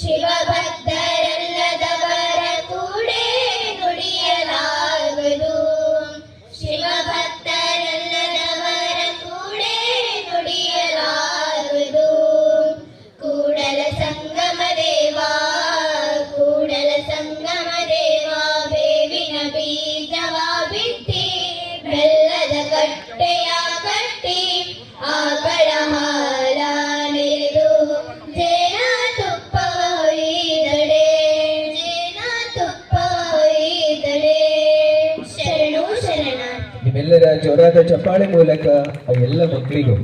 ಶಿವಭಕ್ತರಲ್ಲದವರ ಕೂಡೆ ನುಡಿಯಲಾಗದು. ಶಿವಭಕ್ತರಲ್ಲದವರ ಕೂಡೆ ನುಡಿಯಲಾಗದು. ಕೂಡಲ ಸಂಗಮ ದೇವ, ಕೂಡಲ ಸಂಗಮ ದೇವ, ಬೇವಿನ ಬೀಜವ ಬಿತ್ತಿ ಬೆಲ್ಲದ ಕಟ್ಟೆಯ ಕಟ್ಟಿ ಆಕಳ ಹಾಲ ನೆರೆದು ಜೇನ ತುಪ್ಪ ಹೊಯ್ದಡೆ, ಜೇನ ತುಪ್ಪ ಹೊಯ್ದಡೆ. ಶರಣು ಶರಣ. ನಿಮ್ಮೆಲ್ಲರ ಜೋರಾದ ಚಪ್ಪಾಳೆ ಮೂಲಕ ಆ ಎಲ್ಲ ಮಕ್ಕಳಿಗೂ